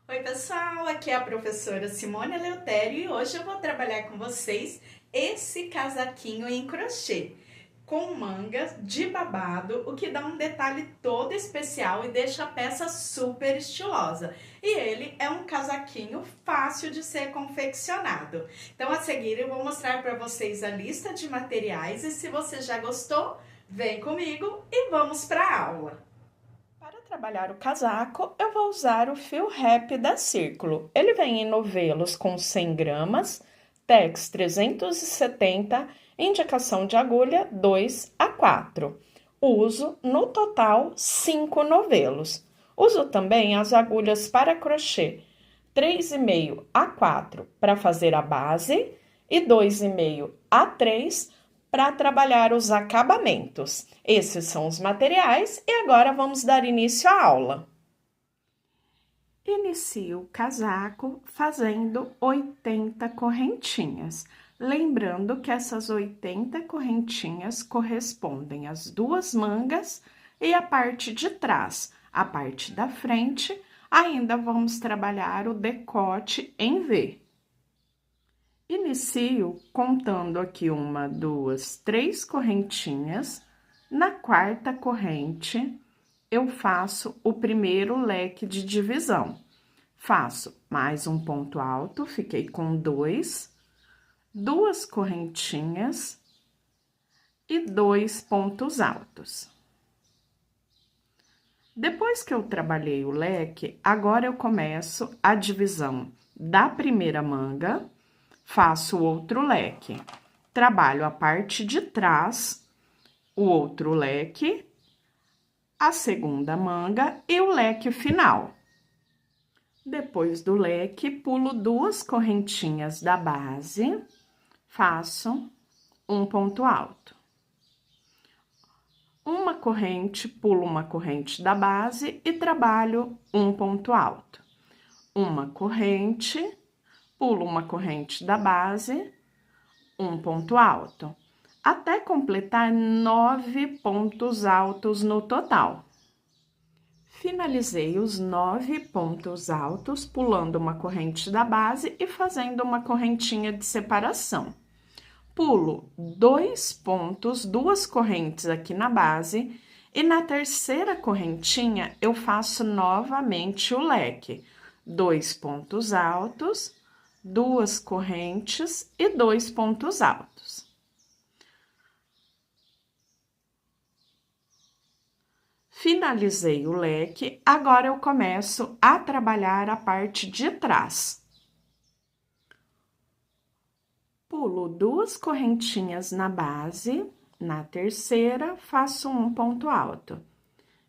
Oi, pessoal, aqui é a professora Simone Eleutério e hoje eu vou trabalhar com vocês esse casaquinho em crochê com manga de babado, o que dá um detalhe todo especial e deixa a peça super estilosa. E ele é um casaquinho fácil de ser confeccionado. Então, a seguir eu vou mostrar para vocês a lista de materiais e se você já gostou, vem comigo e vamos para a aula. Para trabalhar o casaco, eu vou usar o fio rap da Círculo. Ele vem em novelos com 100 gramas, tex 370, indicação de agulha 2 a 4. Uso, no total, 5 novelos. Uso também as agulhas para crochê 3,5 a 4 para fazer a base e 2,5 a 3 para trabalhar os acabamentos. Esses são os materiais e agora vamos dar início à aula. Inicio o casaco fazendo 80 correntinhas. Lembrando que essas 80 correntinhas correspondem às duas mangas e a parte de trás. A parte da frente, ainda vamos trabalhar o decote em V. Inicio contando aqui 1, 2, 3 correntinhas. Na quarta corrente, eu faço o primeiro leque de divisão. Faço mais um ponto alto, fiquei com 2, 2 correntinhas e 2 pontos altos. Depois que eu trabalhei o leque, agora eu começo a divisão da primeira manga. Faço outro leque, trabalho a parte de trás, o outro leque, a segunda manga e o leque final. Depois do leque, pulo 2 correntinhas da base, faço um ponto alto. Uma corrente, pulo uma corrente da base e trabalho um ponto alto. Uma corrente, pulo uma corrente da base, um ponto alto, até completar 9 pontos altos no total. Finalizei os 9 pontos altos, pulando uma corrente da base e fazendo uma correntinha de separação. Pulo 2 pontos, 2 correntes aqui na base, e na terceira correntinha eu faço novamente o leque. 2 pontos altos, 2 correntes e 2 pontos altos. Finalizei o leque, agora eu começo a trabalhar a parte de trás. Pulo 2 correntinhas na base, na terceira faço um ponto alto.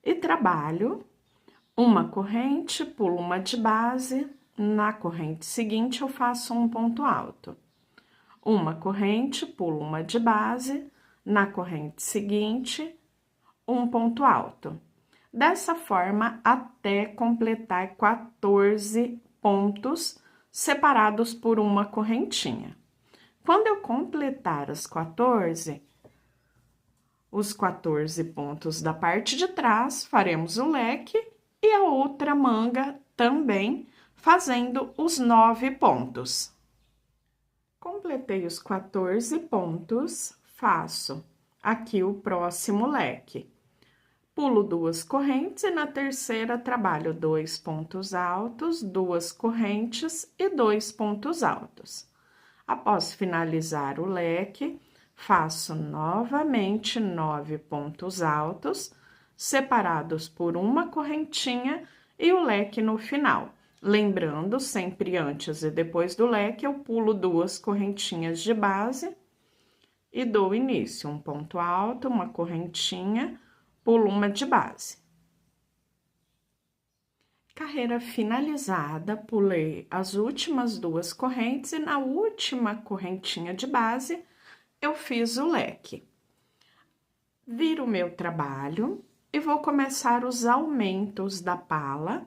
E trabalho uma corrente, pulo uma de base, na corrente seguinte eu faço um ponto alto. Uma corrente, pulo uma de base, na corrente seguinte, um ponto alto. Dessa forma, até completar 14 pontos separados por uma correntinha. Quando eu completar os 14 pontos da parte de trás, faremos o leque e a outra manga também, fazendo os 9 pontos. Completei os 14 pontos, faço aqui o próximo leque. Pulo 2 correntes e na terceira trabalho 2 pontos altos, 2 correntes e 2 pontos altos. Após finalizar o leque, faço novamente 9 pontos altos, separados por uma correntinha e o leque no final. Lembrando, sempre antes e depois do leque, eu pulo 2 correntinhas de base e dou início. Um ponto alto, uma correntinha, pulo uma de base. Carreira finalizada, pulei as últimas 2 correntes e na última correntinha de base, eu fiz o leque. Viro o meu trabalho e vou começar os aumentos da pala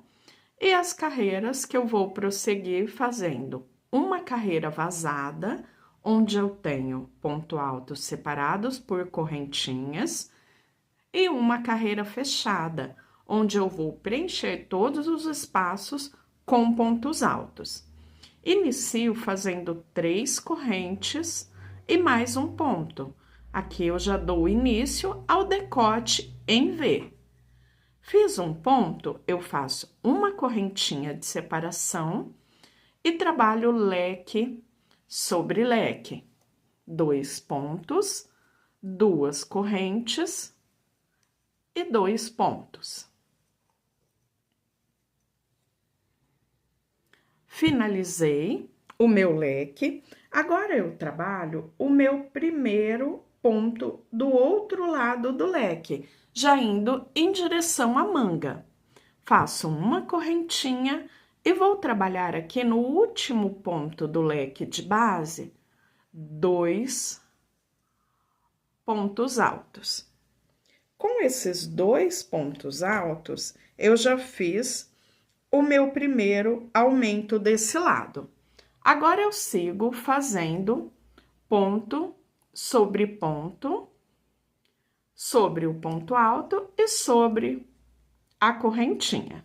e as carreiras que eu vou prosseguir fazendo. Uma carreira vazada, onde eu tenho ponto alto separados por correntinhas, e uma carreira fechada, onde eu vou preencher todos os espaços com pontos altos. Inicio fazendo 3 correntes e mais um ponto. Aqui eu já dou início ao decote em V. Fiz um ponto, eu faço uma correntinha de separação e trabalho leque sobre leque. 2 pontos, 2 correntes e 2 pontos. Finalizei o meu leque. Agora eu trabalho o meu primeiro ponto do outro lado do leque, já indo em direção à manga. Faço uma correntinha e vou trabalhar aqui no último ponto do leque de base, 2 pontos altos. Com esses 2 pontos altos, eu já fiz o meu primeiro aumento desse lado. Agora eu sigo fazendo ponto sobre o ponto alto e sobre a correntinha,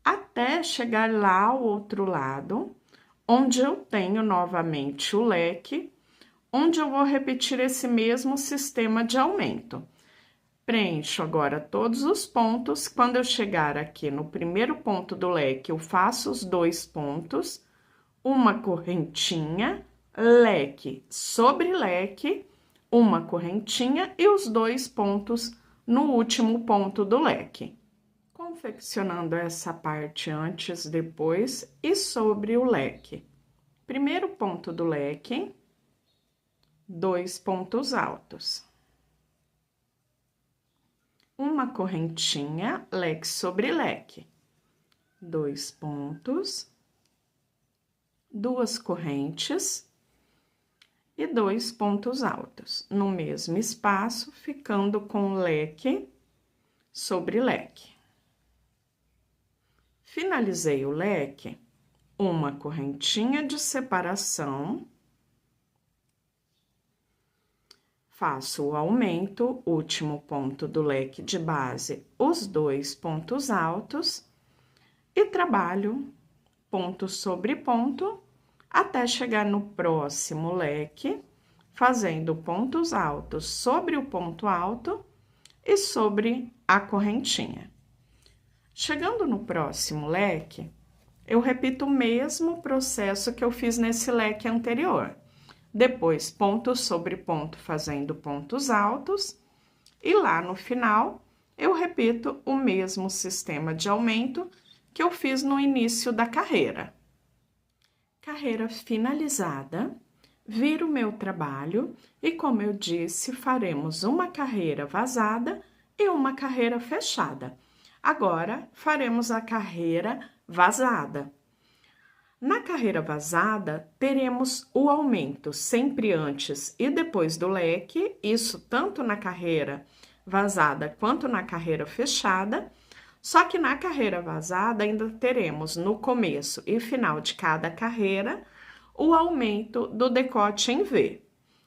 até chegar lá ao outro lado, onde eu tenho novamente o leque, onde eu vou repetir esse mesmo sistema de aumento. Preencho agora todos os pontos. Quando eu chegar aqui no primeiro ponto do leque, eu faço os 2 pontos, uma correntinha, leque sobre leque, uma correntinha e os 2 pontos no último ponto do leque. Confeccionando essa parte antes, depois e sobre o leque. Primeiro ponto do leque, 2 pontos altos. Uma correntinha, leque sobre leque, 2 pontos, 2 correntes e 2 pontos altos, no mesmo espaço, ficando com leque sobre leque. Finalizei o leque, uma correntinha de separação, faço o aumento, último ponto do leque de base, os 2 pontos altos e trabalho ponto sobre ponto até chegar no próximo leque, fazendo pontos altos sobre o ponto alto e sobre a correntinha. Chegando no próximo leque, eu repito o mesmo processo que eu fiz nesse leque anterior. Depois, ponto sobre ponto, fazendo pontos altos. E lá no final, eu repito o mesmo sistema de aumento que eu fiz no início da carreira. Carreira finalizada, viro o meu trabalho e, como eu disse, faremos uma carreira vazada e uma carreira fechada. Agora, faremos a carreira vazada. Na carreira vazada, teremos o aumento sempre antes e depois do leque, isso tanto na carreira vazada quanto na carreira fechada, só que na carreira vazada ainda teremos no começo e final de cada carreira o aumento do decote em V.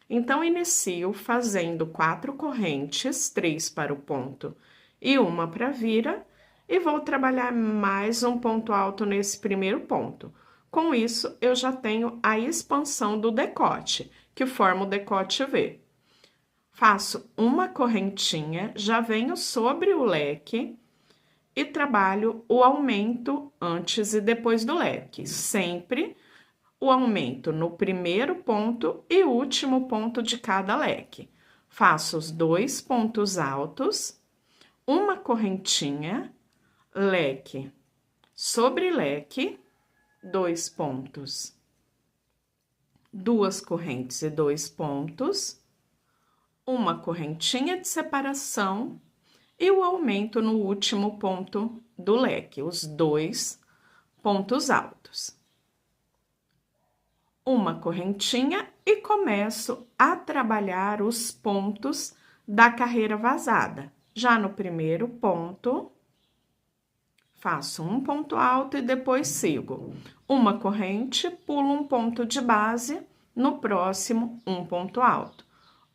Então, inicio fazendo 4 correntes, 3 para o ponto e uma para a vira, e vou trabalhar mais um ponto alto nesse primeiro ponto. Com isso, eu já tenho a expansão do decote, que forma o decote V. Faço uma correntinha, já venho sobre o leque e trabalho o aumento antes e depois do leque. Sempre o aumento no primeiro ponto e último ponto de cada leque. Faço os 2 pontos altos, uma correntinha, leque sobre leque, 2 pontos, 2 correntes e 2 pontos, uma correntinha de separação e o aumento no último ponto do leque, os 2 pontos altos. Uma correntinha e começo a trabalhar os pontos da carreira vazada. Já no primeiro ponto, faço um ponto alto e depois sigo uma corrente, pulo um ponto de base, no próximo um ponto alto.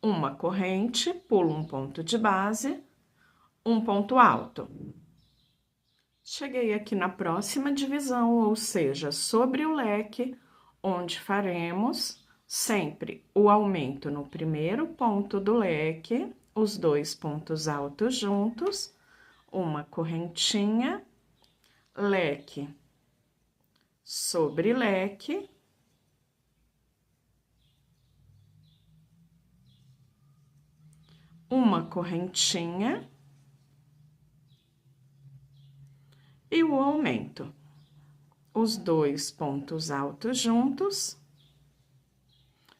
Uma corrente, pulo um ponto de base, um ponto alto. Cheguei aqui na próxima divisão, ou seja, sobre o leque, onde faremos sempre o aumento no primeiro ponto do leque, os 2 pontos altos juntos, uma correntinha, leque sobre leque, uma correntinha e o aumento. Os 2 pontos altos juntos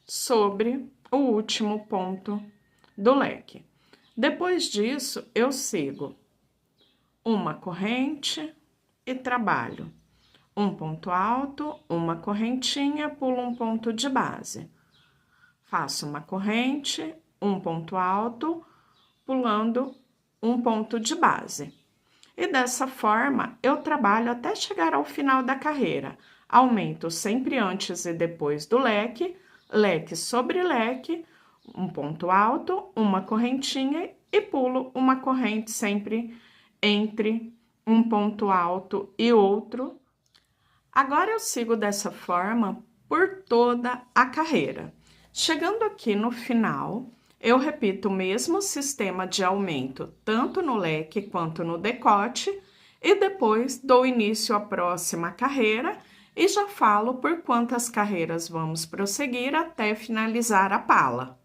sobre o último ponto do leque. Depois disso, eu sigo uma corrente e trabalho um ponto alto, uma correntinha, pulo um ponto de base. Faço uma corrente, um ponto alto, pulando um ponto de base. E dessa forma, eu trabalho até chegar ao final da carreira. Aumento sempre antes e depois do leque, leque sobre leque, um ponto alto, uma correntinha e pulo uma corrente sempre entre um ponto alto e outro. Agora eu sigo dessa forma por toda a carreira. Chegando aqui no final, eu repito o mesmo sistema de aumento, tanto no leque quanto no decote, e depois dou início à próxima carreira e já falo por quantas carreiras vamos prosseguir até finalizar a pala.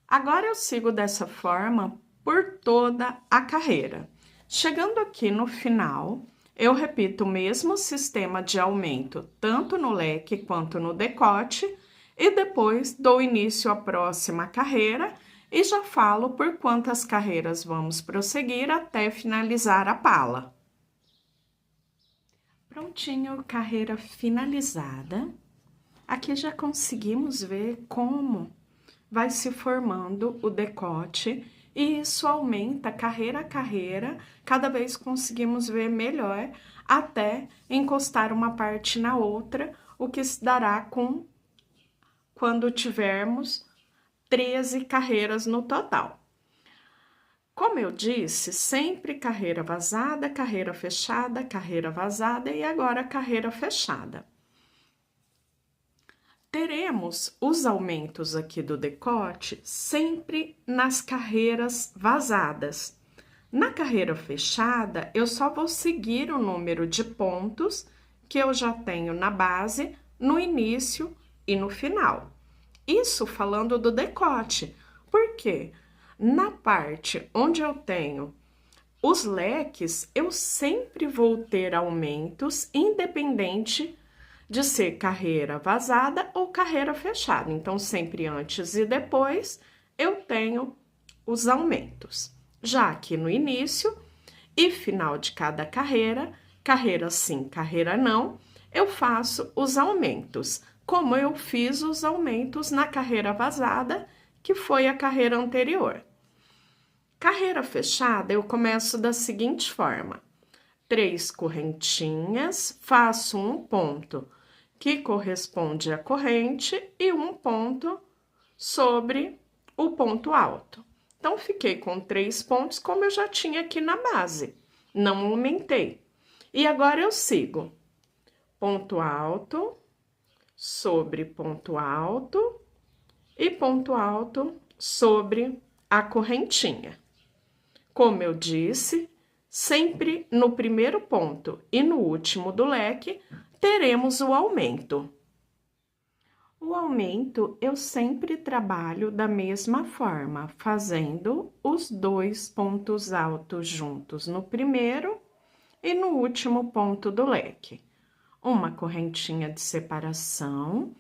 Agora eu sigo dessa forma por toda a carreira. Chegando aqui no final, eu repito o mesmo sistema de aumento, tanto no leque quanto no decote, e depois dou início à próxima carreira e já falo por quantas carreiras vamos prosseguir até finalizar a pala. Prontinho, carreira finalizada. Aqui já conseguimos ver como vai se formando o decote e isso aumenta carreira a carreira, cada vez conseguimos ver melhor até encostar uma parte na outra, o que se dará quando tivermos 13 carreiras no total. Como eu disse, sempre carreira vazada, carreira vazada e agora carreira fechada. Teremos os aumentos aqui do decote sempre nas carreiras vazadas. Na carreira fechada, eu só vou seguir o número de pontos que eu já tenho na base, no início e no final. Isso falando do decote, porque na parte onde eu tenho os leques, eu sempre vou ter aumentos, independente de ser carreira vazada ou carreira fechada. Então, sempre antes e depois, eu tenho os aumentos. Já aqui no início e final de cada carreira, carreira sim, carreira não, eu faço os aumentos, como eu fiz os aumentos na carreira vazada, que foi a carreira anterior. Carreira fechada, eu começo da seguinte forma: 3 correntinhas, faço um ponto que corresponde à corrente e um ponto sobre o ponto alto. Então, fiquei com 3 pontos, como eu já tinha aqui na base, não aumentei. E agora eu sigo ponto alto sobre ponto alto e ponto alto sobre a correntinha. Como eu disse, sempre no primeiro ponto e no último do leque, teremos o aumento. O aumento eu sempre trabalho da mesma forma, fazendo os 2 pontos altos juntos no primeiro e no último ponto do leque. Uma correntinha de separação,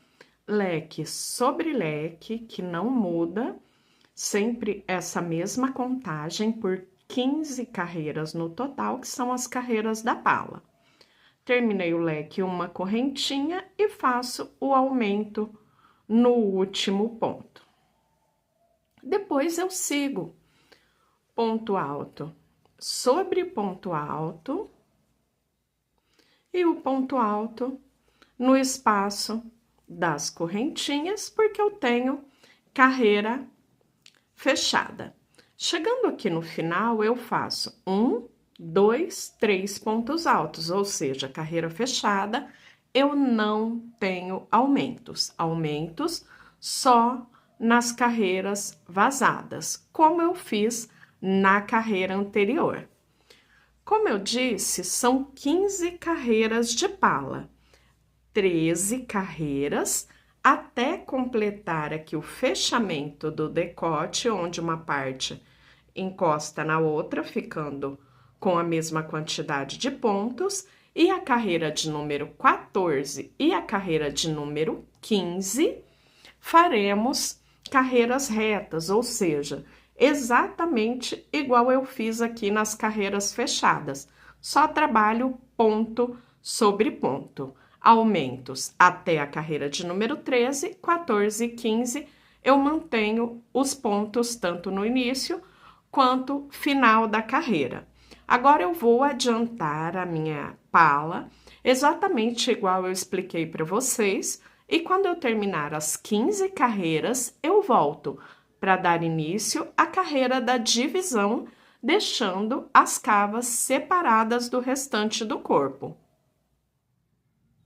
leque sobre leque, que não muda, sempre essa mesma contagem por 15 carreiras no total, que são as carreiras da pala. Terminei o leque uma correntinha e faço o aumento no último ponto. Depois eu sigo ponto alto sobre ponto alto e o ponto alto no espaço das correntinhas, porque eu tenho carreira fechada. Chegando aqui no final, eu faço 1, 3 pontos altos, ou seja, carreira fechada, eu não tenho aumentos. Aumentos só nas carreiras vazadas, como eu fiz na carreira anterior. Como eu disse, são 15 carreiras de pala, 13 carreiras, até completar aqui o fechamento do decote, onde uma parte encosta na outra, ficando com a mesma quantidade de pontos, e a carreira de número 14 e a carreira de número 15, faremos carreiras retas, ou seja, exatamente igual eu fiz aqui nas carreiras fechadas, só trabalho ponto sobre ponto. Aumentos até a carreira de número 13, 14 e 15, eu mantenho os pontos tanto no início quanto final da carreira. Agora eu vou adiantar a minha pala, exatamente igual eu expliquei para vocês, e quando eu terminar as 15 carreiras, eu volto para dar início à carreira da divisão, deixando as cavas separadas do restante do corpo.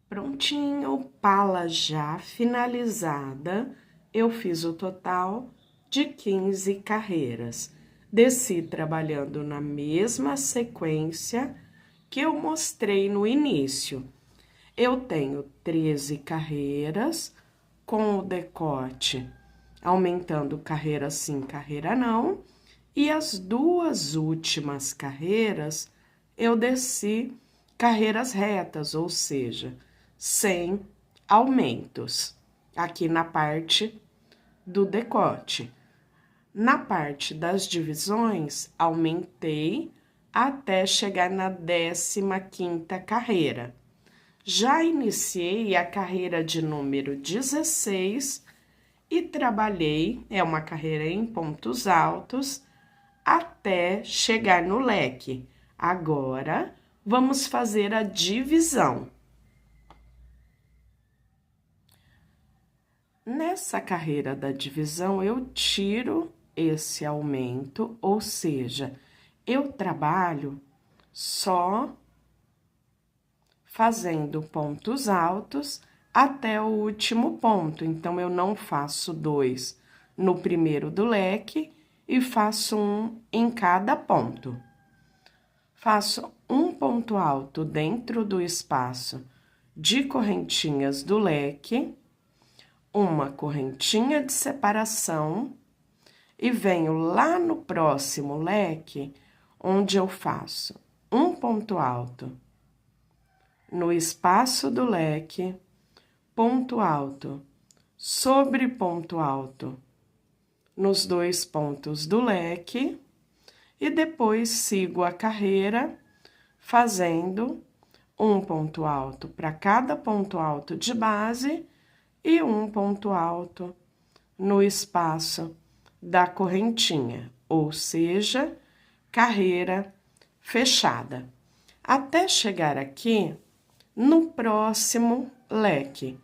Prontinho, pala já finalizada, eu fiz o total de 15 carreiras. Desci trabalhando na mesma sequência que eu mostrei no início. Eu tenho 13 carreiras com o decote aumentando carreira sim, carreira não, e as duas últimas carreiras eu desci carreiras retas, ou seja, sem aumentos, aqui na parte do decote. Na parte das divisões, aumentei até chegar na 15ª carreira. Já iniciei a carreira de número 16 e trabalhei, é uma carreira em pontos altos, até chegar no leque. Agora, vamos fazer a divisão. Nessa carreira da divisão, eu tiro esse aumento, ou seja, eu trabalho só fazendo pontos altos até o último ponto. Então, eu não faço 2 no primeiro do leque e faço 1 em cada ponto. Faço um ponto alto dentro do espaço de correntinhas do leque, uma correntinha de separação e venho lá no próximo leque, onde eu faço um ponto alto no espaço do leque, ponto alto sobre ponto alto nos 2 pontos do leque e depois sigo a carreira fazendo um ponto alto para cada ponto alto de base e um ponto alto no espaço da correntinha, ou seja, carreira fechada. Até chegar aqui no próximo leque,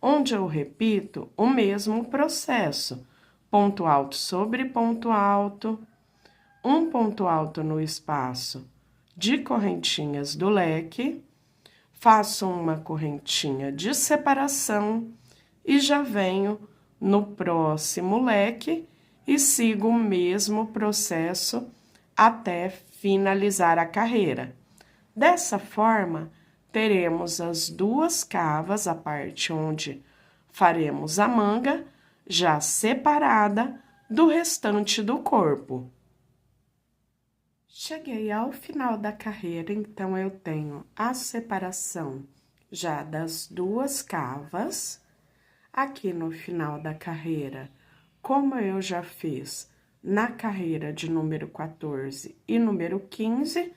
onde eu repito o mesmo processo, ponto alto sobre ponto alto, um ponto alto no espaço de correntinhas do leque, faço uma correntinha de separação e já venho no próximo leque e sigo o mesmo processo até finalizar a carreira. Dessa forma, teremos as 2 cavas, a parte onde faremos a manga, já separada do restante do corpo. Cheguei ao final da carreira, então eu tenho a separação já das 2 cavas. Aqui no final da carreira, como eu já fiz na carreira de número 14 e número 15,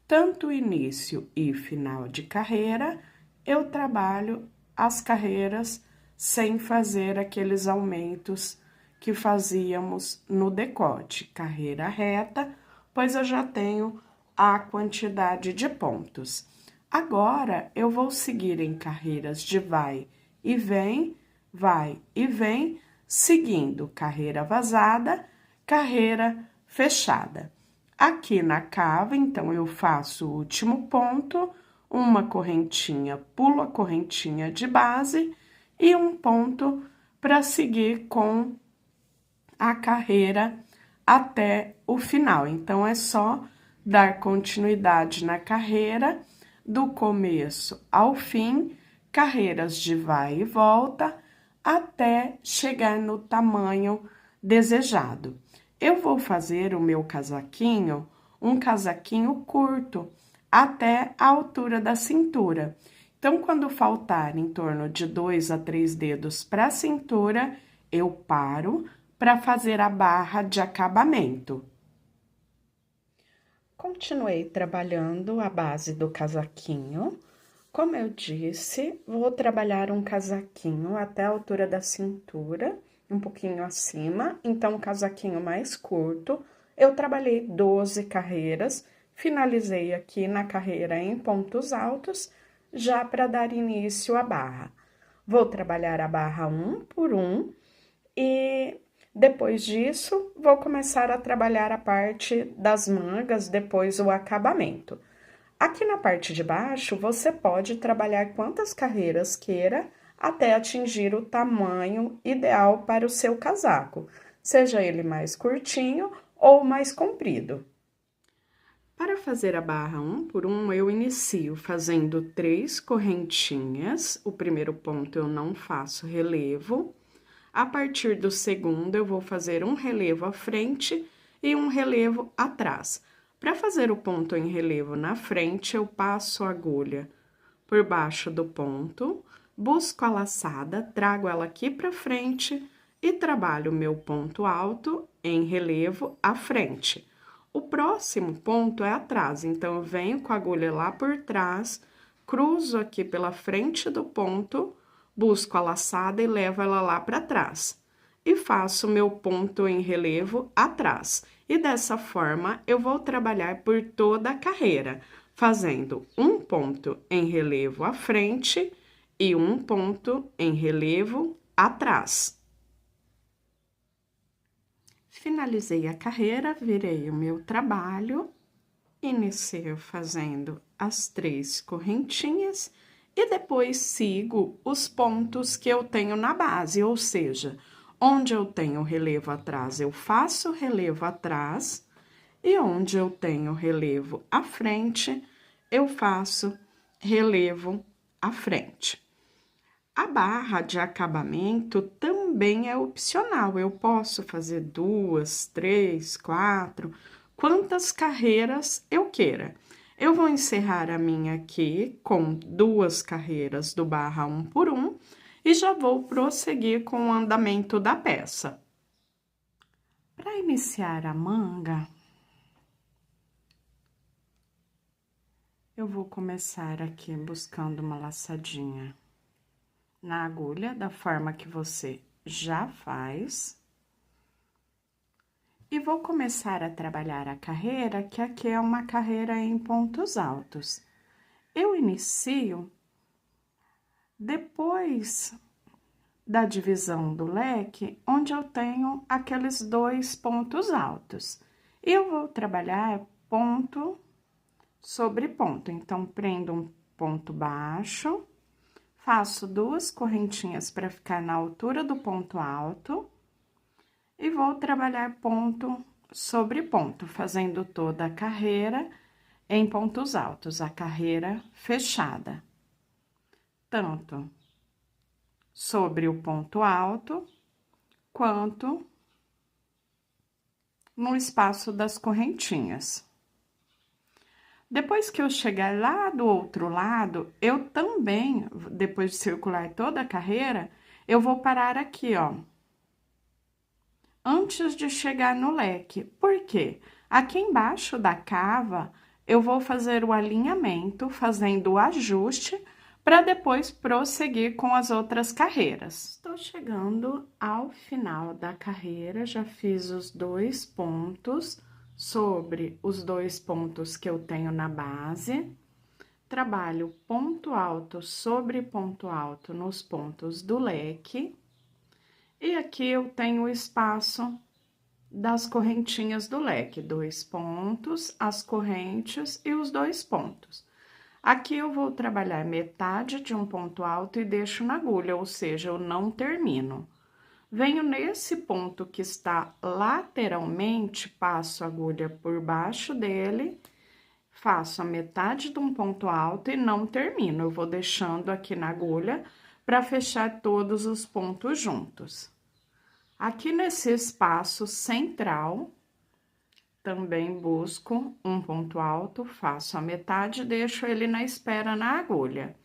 tanto início e final de carreira, eu trabalho as carreiras sem fazer aqueles aumentos que fazíamos no decote. Carreira reta, pois eu já tenho a quantidade de pontos. Agora, eu vou seguir em carreiras de vai e vem, seguindo carreira vazada, carreira fechada. Aqui na cava, então, eu faço o último ponto, uma correntinha, pulo a correntinha de base e um ponto para seguir com a carreira até o final. Então, é só dar continuidade na carreira, do começo ao fim, carreiras de vai e volta, até chegar no tamanho desejado. Eu vou fazer o meu casaquinho, um casaquinho curto, até a altura da cintura. Então, quando faltar em torno de 2 a 3 dedos para a cintura, eu paro para fazer a barra de acabamento. Continuei trabalhando a base do casaquinho. Como eu disse, vou trabalhar um casaquinho até a altura da cintura, um pouquinho acima, então um casaquinho mais curto. Eu trabalhei 12 carreiras, finalizei aqui na carreira em pontos altos, já para dar início à barra. Vou trabalhar a barra um por um e depois disso, vou começar a trabalhar a parte das mangas, depois o acabamento. Aqui na parte de baixo, você pode trabalhar quantas carreiras queira até atingir o tamanho ideal para o seu casaco, seja ele mais curtinho ou mais comprido. Para fazer a barra um por um, eu inicio fazendo 3 correntinhas. O primeiro ponto eu não faço relevo. A partir do segundo, eu vou fazer um relevo à frente e um relevo atrás. Para fazer o ponto em relevo na frente, eu passo a agulha por baixo do ponto, busco a laçada, trago ela aqui para frente e trabalho o meu ponto alto em relevo à frente. O próximo ponto é atrás, então eu venho com a agulha lá por trás, cruzo aqui pela frente do ponto, busco a laçada e levo ela lá para trás. E faço meu ponto em relevo atrás. E dessa forma, eu vou trabalhar por toda a carreira, fazendo um ponto em relevo à frente e um ponto em relevo atrás. Finalizei a carreira, virei o meu trabalho, iniciei fazendo as 3 correntinhas e depois sigo os pontos que eu tenho na base, ou seja, onde eu tenho relevo atrás, eu faço relevo atrás, e onde eu tenho relevo à frente, eu faço relevo à frente. A barra de acabamento também é opcional, eu posso fazer 2, 3, 4, quantas carreiras eu queira. Eu vou encerrar a minha aqui com 2 carreiras do barra 1 por 1 e já vou prosseguir com o andamento da peça. Para iniciar a manga, eu vou começar aqui buscando uma laçadinha na agulha, da forma que você já faz. E vou começar a trabalhar a carreira, que aqui é uma carreira em pontos altos. Eu inicio depois da divisão do leque, onde eu tenho aqueles 2 pontos altos. E eu vou trabalhar ponto sobre ponto. Então, prendo um ponto baixo, faço 2 correntinhas para ficar na altura do ponto alto e vou trabalhar ponto sobre ponto, fazendo toda a carreira em pontos altos, a carreira fechada. Tanto sobre o ponto alto, quanto no espaço das correntinhas. Depois que eu chegar lá do outro lado, eu também, depois de circular toda a carreira, eu vou parar aqui, ó. Antes de chegar no leque. Por quê? Aqui embaixo da cava, eu vou fazer o alinhamento, fazendo o ajuste, para depois prosseguir com as outras carreiras. Estou chegando ao final da carreira, já fiz os 2 pontos sobre os 2 pontos que eu tenho na base. Trabalho ponto alto sobre ponto alto nos pontos do leque. E aqui eu tenho o espaço das correntinhas do leque, 2 pontos, as correntes e os 2 pontos. Aqui eu vou trabalhar metade de um ponto alto e deixo na agulha, ou seja, eu não termino. Venho nesse ponto que está lateralmente, passo a agulha por baixo dele, faço a metade de um ponto alto e não termino. Eu vou deixando aqui na agulha para fechar todos os pontos juntos. Aqui nesse espaço central, também busco um ponto alto, faço a metade e deixo ele na espera na agulha.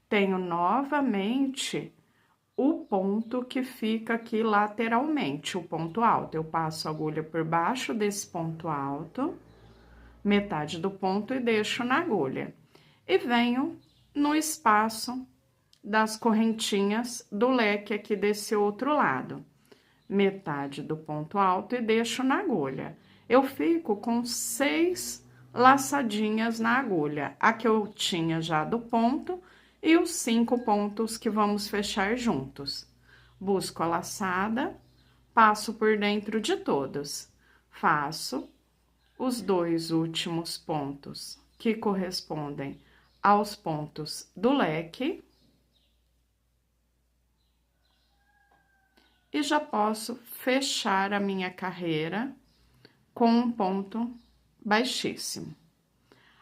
Tenho novamente o ponto que fica aqui lateralmente, o ponto alto. Eu passo a agulha por baixo desse ponto alto, metade do ponto e deixo na agulha. E venho no espaço das correntinhas do leque aqui desse outro lado. Metade do ponto alto e deixo na agulha. Eu fico com 6 laçadinhas na agulha, a que eu tinha já do ponto e os 5 pontos que vamos fechar juntos. Busco a laçada, passo por dentro de todos, faço os 2 últimos pontos que correspondem aos pontos do leque. E já posso fechar a minha carreira com um ponto baixíssimo.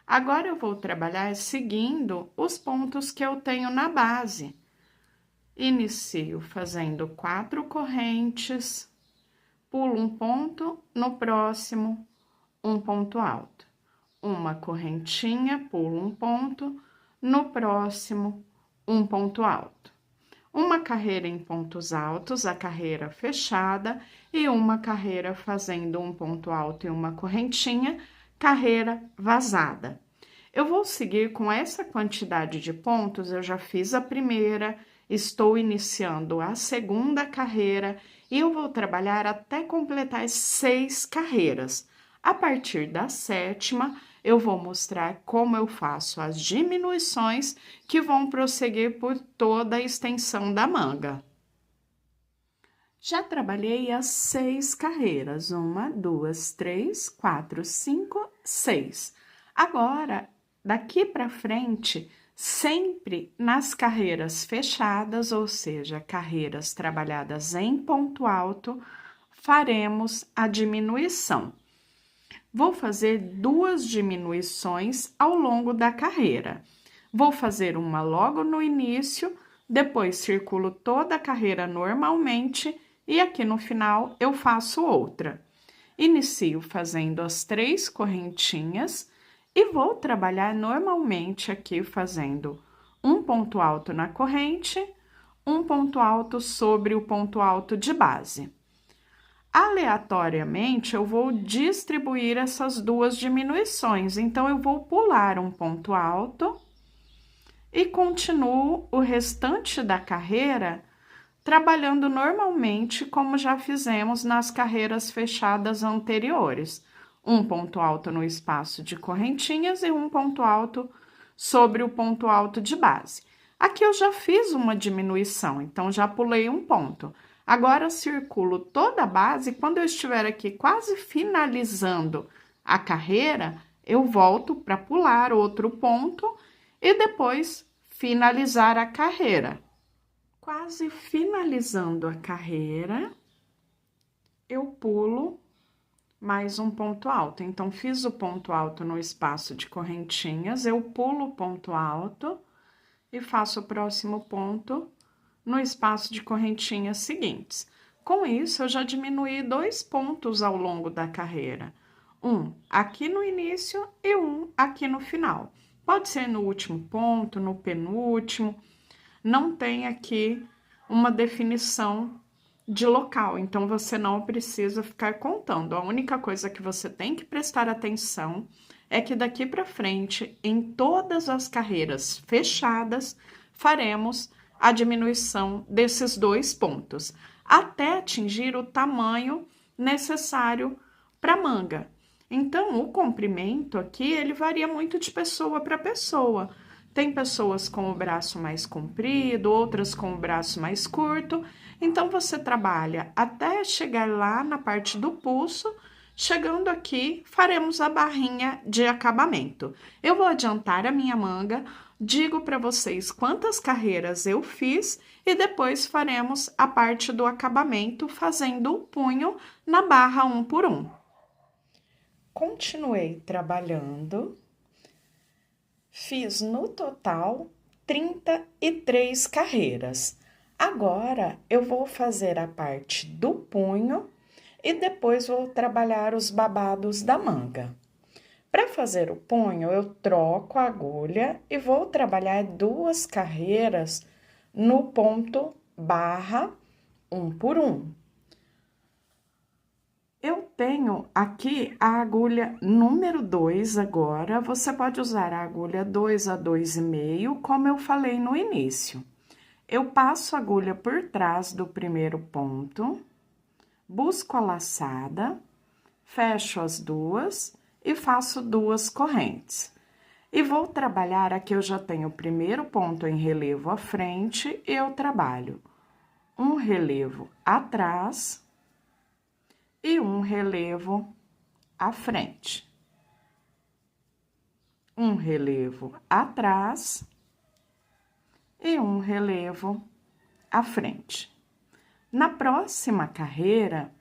Agora, eu vou trabalhar seguindo os pontos que eu tenho na base. Inicio fazendo 4 correntes, pulo um ponto, no próximo, um ponto alto. Uma correntinha, pulo um ponto, no próximo, um ponto alto. Uma carreira em pontos altos, a carreira fechada, e uma carreira fazendo um ponto alto e uma correntinha, carreira vazada. Eu vou seguir com essa quantidade de pontos, eu já fiz a primeira, estou iniciando a segunda carreira, e eu vou trabalhar até completar as 6 carreiras. A partir da 7ª, eu vou mostrar como eu faço as diminuições que vão prosseguir por toda a extensão da manga. Já trabalhei as 6 carreiras, 1, 2, 3, 4, 5, 6. Agora, daqui para frente, sempre nas carreiras fechadas, ou seja, carreiras trabalhadas em ponto alto, faremos a diminuição. Vou fazer 2 diminuições ao longo da carreira. Vou fazer uma logo no início, depois circulo toda a carreira normalmente e aqui no final eu faço outra. Inicio fazendo as 3 correntinhas e vou trabalhar normalmente aqui fazendo um ponto alto na corrente, um ponto alto sobre o ponto alto de base. Aleatoriamente, eu vou distribuir essas 2 diminuições, então, eu vou pular um ponto alto e continuo o restante da carreira trabalhando normalmente, como já fizemos nas carreiras fechadas anteriores. Um ponto alto no espaço de correntinhas e um ponto alto sobre o ponto alto de base. Aqui eu já fiz uma diminuição, então, já pulei um ponto. Agora, circulo toda a base, quando eu estiver aqui quase finalizando a carreira, eu volto para pular outro ponto e depois finalizar a carreira. Quase finalizando a carreira, eu pulo mais um ponto alto. Então, fiz o ponto alto no espaço de correntinhas, eu pulo o ponto alto e faço o próximo ponto no espaço de correntinhas seguintes. Com isso, eu já diminuí 2 pontos ao longo da carreira. Um aqui no início e um aqui no final. Pode ser no último ponto, no penúltimo. Não tem aqui uma definição de local, então você não precisa ficar contando. A única coisa que você tem que prestar atenção é que daqui para frente, em todas as carreiras fechadas, faremos a diminuição desses 2 pontos, até atingir o tamanho necessário para manga. Então, o comprimento aqui, ele varia muito de pessoa para pessoa. Tem pessoas com o braço mais comprido, outras com o braço mais curto. Então, você trabalha até chegar lá na parte do pulso. Chegando aqui, faremos a barrinha de acabamento. Eu vou adiantar a minha manga, digo para vocês quantas carreiras eu fiz e depois faremos a parte do acabamento, fazendo o punho na barra 1 por 1. Continuei trabalhando. Fiz no total 33 carreiras. Agora, eu vou fazer a parte do punho e depois vou trabalhar os babados da manga. Para fazer o punho, eu troco a agulha e vou trabalhar 2 carreiras no ponto barra 1 por 1. Eu tenho aqui a agulha número 2 agora, você pode usar a agulha 2 a 2,5, como eu falei no início. Eu passo a agulha por trás do primeiro ponto, busco a laçada, fecho as duas e faço 2 correntes. E vou trabalhar, aqui eu já tenho o primeiro ponto em relevo à frente, e eu trabalho um relevo atrás e um relevo à frente. Um relevo atrás e um relevo à frente. Na próxima carreira,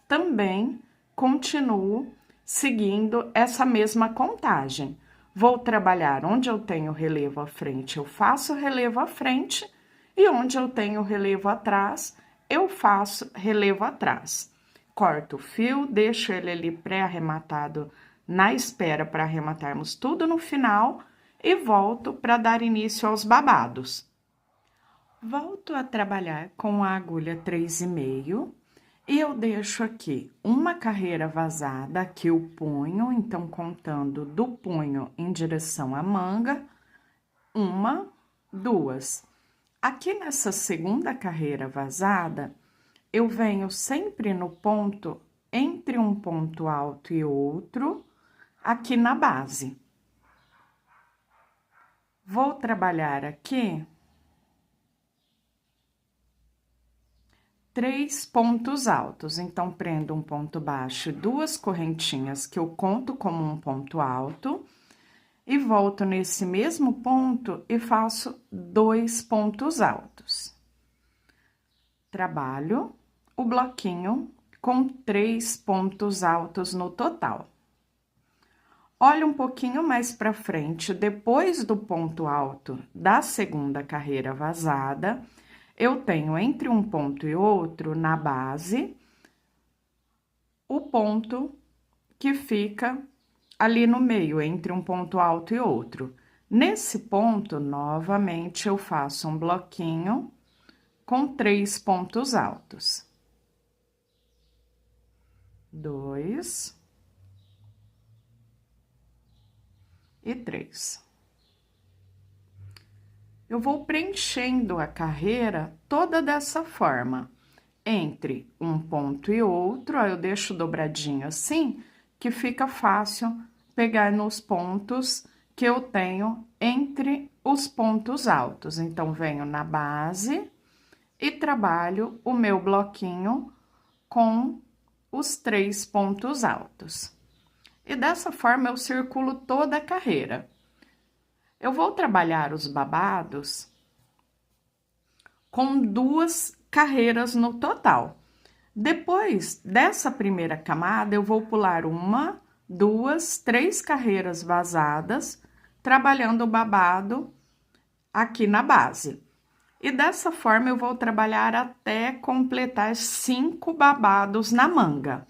também continuo seguindo essa mesma contagem. Vou trabalhar onde eu tenho relevo à frente, eu faço relevo à frente, e onde eu tenho relevo atrás, eu faço relevo atrás. Corto o fio, deixo ele ali pré-arrematado na espera para arrematarmos tudo no final e volto para dar início aos babados. Volto a trabalhar com a agulha 3,5 e eu deixo aqui uma carreira vazada, aqui o punho, então contando do punho em direção à manga, 1, 2. Aqui nessa segunda carreira vazada, eu venho sempre no ponto, entre um ponto alto e outro, aqui na base. Vou trabalhar aqui 3 pontos altos, então, prendo um ponto baixo e 2 correntinhas que eu conto como um ponto alto, e volto nesse mesmo ponto e faço 2 pontos altos. Trabalho o bloquinho com 3 pontos altos no total. Olha um pouquinho mais para frente, depois do ponto alto da segunda carreira vazada, eu tenho entre um ponto e outro, na base, o ponto que fica ali no meio, entre um ponto alto e outro. Nesse ponto, novamente, eu faço um bloquinho com 3 pontos altos. 2 e 3. Eu vou preenchendo a carreira toda dessa forma, entre um ponto e outro, aí eu deixo dobradinho assim, que fica fácil pegar nos pontos que eu tenho entre os pontos altos. Então, venho na base e trabalho o meu bloquinho com os 3 pontos altos. E dessa forma, eu circulo toda a carreira. Eu vou trabalhar os babados com 2 carreiras no total. Depois dessa primeira camada, eu vou pular 1, 2, 3 carreiras vazadas, trabalhando o babado aqui na base. E dessa forma, eu vou trabalhar até completar 5 babados na manga.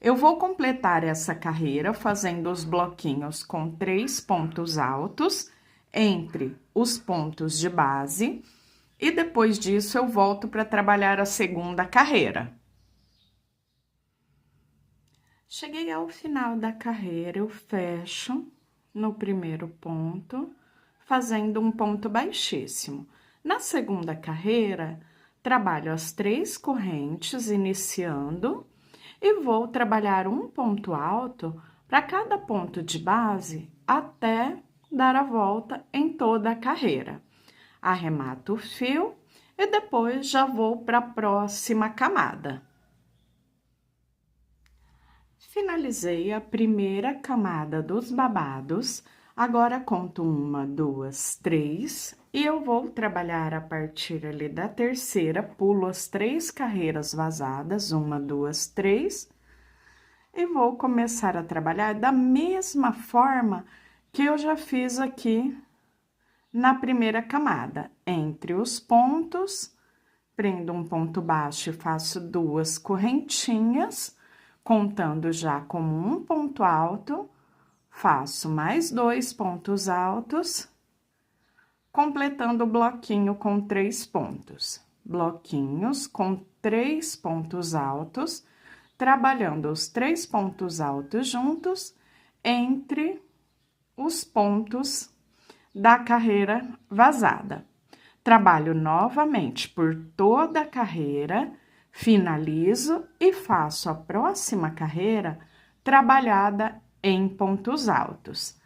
Eu vou completar essa carreira fazendo os bloquinhos com 3 pontos altos entre os pontos de base, e depois disso eu volto para trabalhar a segunda carreira. Cheguei ao final da carreira, eu fecho no primeiro ponto, fazendo um ponto baixíssimo. Na segunda carreira, trabalho as 3 correntes, iniciando, e vou trabalhar um ponto alto para cada ponto de base até dar a volta em toda a carreira. Arremato o fio e depois já vou para a próxima camada. Finalizei a primeira camada dos babados, agora conto 1, 2, 3 e eu vou trabalhar a partir ali da terceira, pulo as 3 carreiras vazadas, 1, 2, 3, e vou começar a trabalhar da mesma forma que eu já fiz aqui na primeira camada, entre os pontos, prendo um ponto baixo e faço 2 correntinhas, contando já como um ponto alto, faço mais 2 pontos altos, completando o bloquinho com 3 pontos. Bloquinhos com 3 pontos altos, trabalhando os 3 pontos altos juntos entre os pontos da carreira vazada. Trabalho novamente por toda a carreira, finalizo e faço a próxima carreira trabalhada em pontos altos.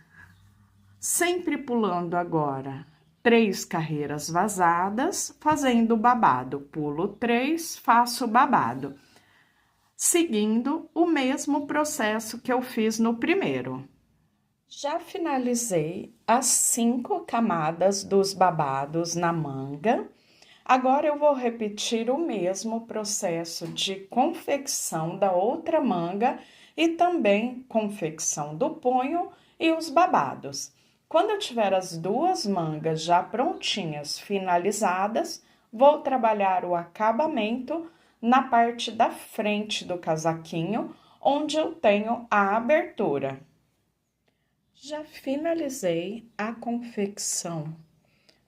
Sempre pulando agora 3 carreiras vazadas, fazendo o babado. Pulo 3, faço o babado, seguindo o mesmo processo que eu fiz no primeiro. Já finalizei as 5 camadas dos babados na manga. Agora, eu vou repetir o mesmo processo de confecção da outra manga e também confecção do punho e os babados. Quando eu tiver as 2 mangas já prontinhas, finalizadas, vou trabalhar o acabamento na parte da frente do casaquinho, onde eu tenho a abertura. Já finalizei a confecção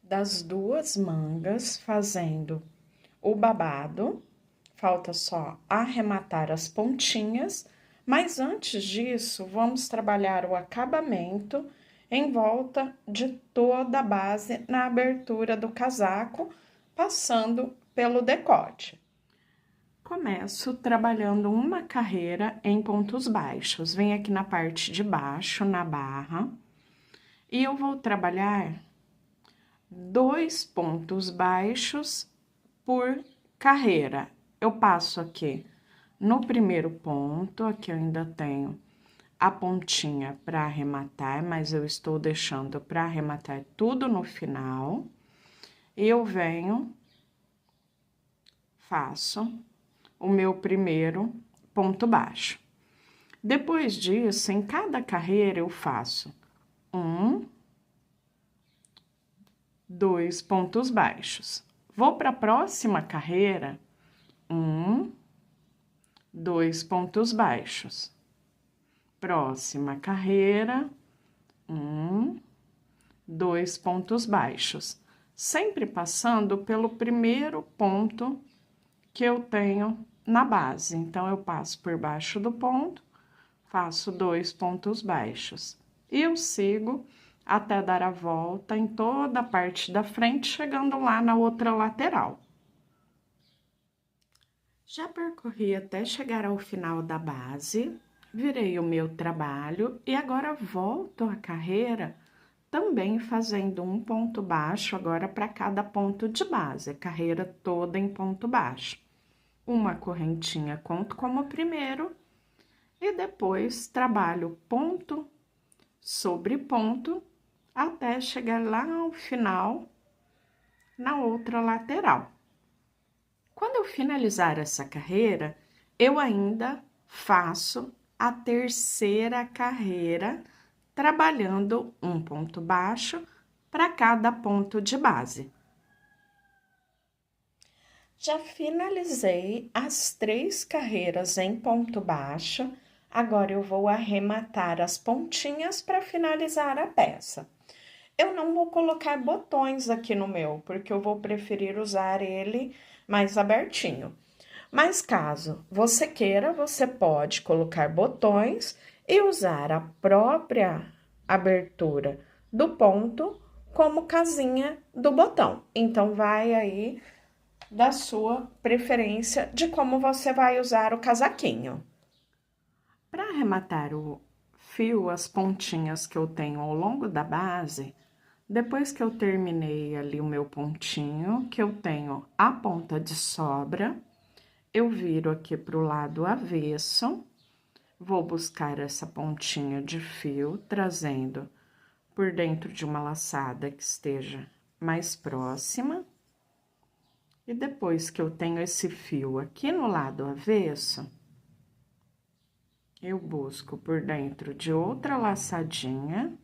das 2 mangas, fazendo o babado. Falta só arrematar as pontinhas, mas antes disso, vamos trabalhar o acabamento em volta de toda a base na abertura do casaco, passando pelo decote. Começo trabalhando uma carreira em pontos baixos. Venho aqui na parte de baixo, na barra, e eu vou trabalhar 2 pontos baixos por carreira. Eu passo aqui no primeiro ponto, aqui eu ainda tenho a pontinha para arrematar, mas eu estou deixando para arrematar tudo no final. E eu venho, faço o meu primeiro ponto baixo. Depois disso, em cada carreira eu faço 1, 2 pontos baixos. Vou para a próxima carreira, 1, 2 pontos baixos. Próxima carreira, 1, 2 pontos baixos. Sempre passando pelo primeiro ponto que eu tenho na base. Então, eu passo por baixo do ponto, faço 2 pontos baixos. E eu sigo até dar a volta em toda a parte da frente, chegando lá na outra lateral. Já percorri até chegar ao final da base, virei o meu trabalho e agora volto a carreira, também fazendo um ponto baixo agora para cada ponto de base, a carreira toda em ponto baixo. Uma correntinha conto como primeiro e depois trabalho ponto sobre ponto até chegar lá ao final, na outra lateral. Quando eu finalizar essa carreira, eu ainda faço a terceira carreira, trabalhando um ponto baixo para cada ponto de base. Já finalizei as 3 carreiras em ponto baixo, agora eu vou arrematar as pontinhas para finalizar a peça. Eu não vou colocar botões aqui no meu, porque eu vou preferir usar ele mais abertinho. Mas caso você queira, você pode colocar botões e usar a própria abertura do ponto como casinha do botão. Então, vai aí da sua preferência de como você vai usar o casaquinho. Para arrematar o fio as pontinhas que eu tenho ao longo da base. Depois que eu terminei ali o meu pontinho, que eu tenho a ponta de sobra, eu viro aqui pro lado avesso, vou buscar essa pontinha de fio, trazendo por dentro de uma laçada que esteja mais próxima. E depois que eu tenho esse fio aqui no lado avesso, eu busco por dentro de outra laçadinha,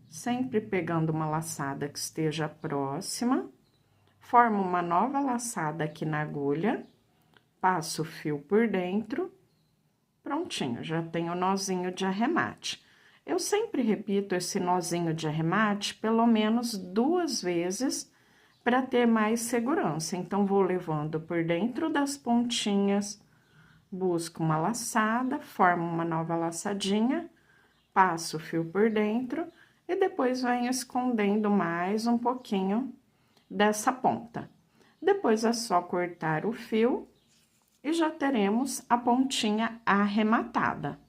sempre pegando uma laçada que esteja próxima, formo uma nova laçada aqui na agulha, passo o fio por dentro, prontinho, já tenho o nozinho de arremate. Eu sempre repito esse nozinho de arremate pelo menos 2 vezes para ter mais segurança. Então, vou levando por dentro das pontinhas, busco uma laçada, formo uma nova laçadinha, passo o fio por dentro e depois venho escondendo mais um pouquinho dessa ponta. Depois é só cortar o fio e já teremos a pontinha arrematada.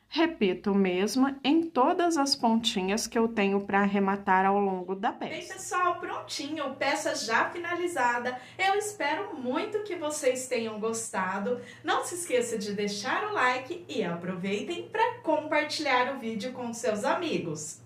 Repito o mesmo em todas as pontinhas que eu tenho para arrematar ao longo da peça. Bem, pessoal, prontinho, peça já finalizada. Eu espero muito que vocês tenham gostado. Não se esqueça de deixar o like e aproveitem para compartilhar o vídeo com seus amigos.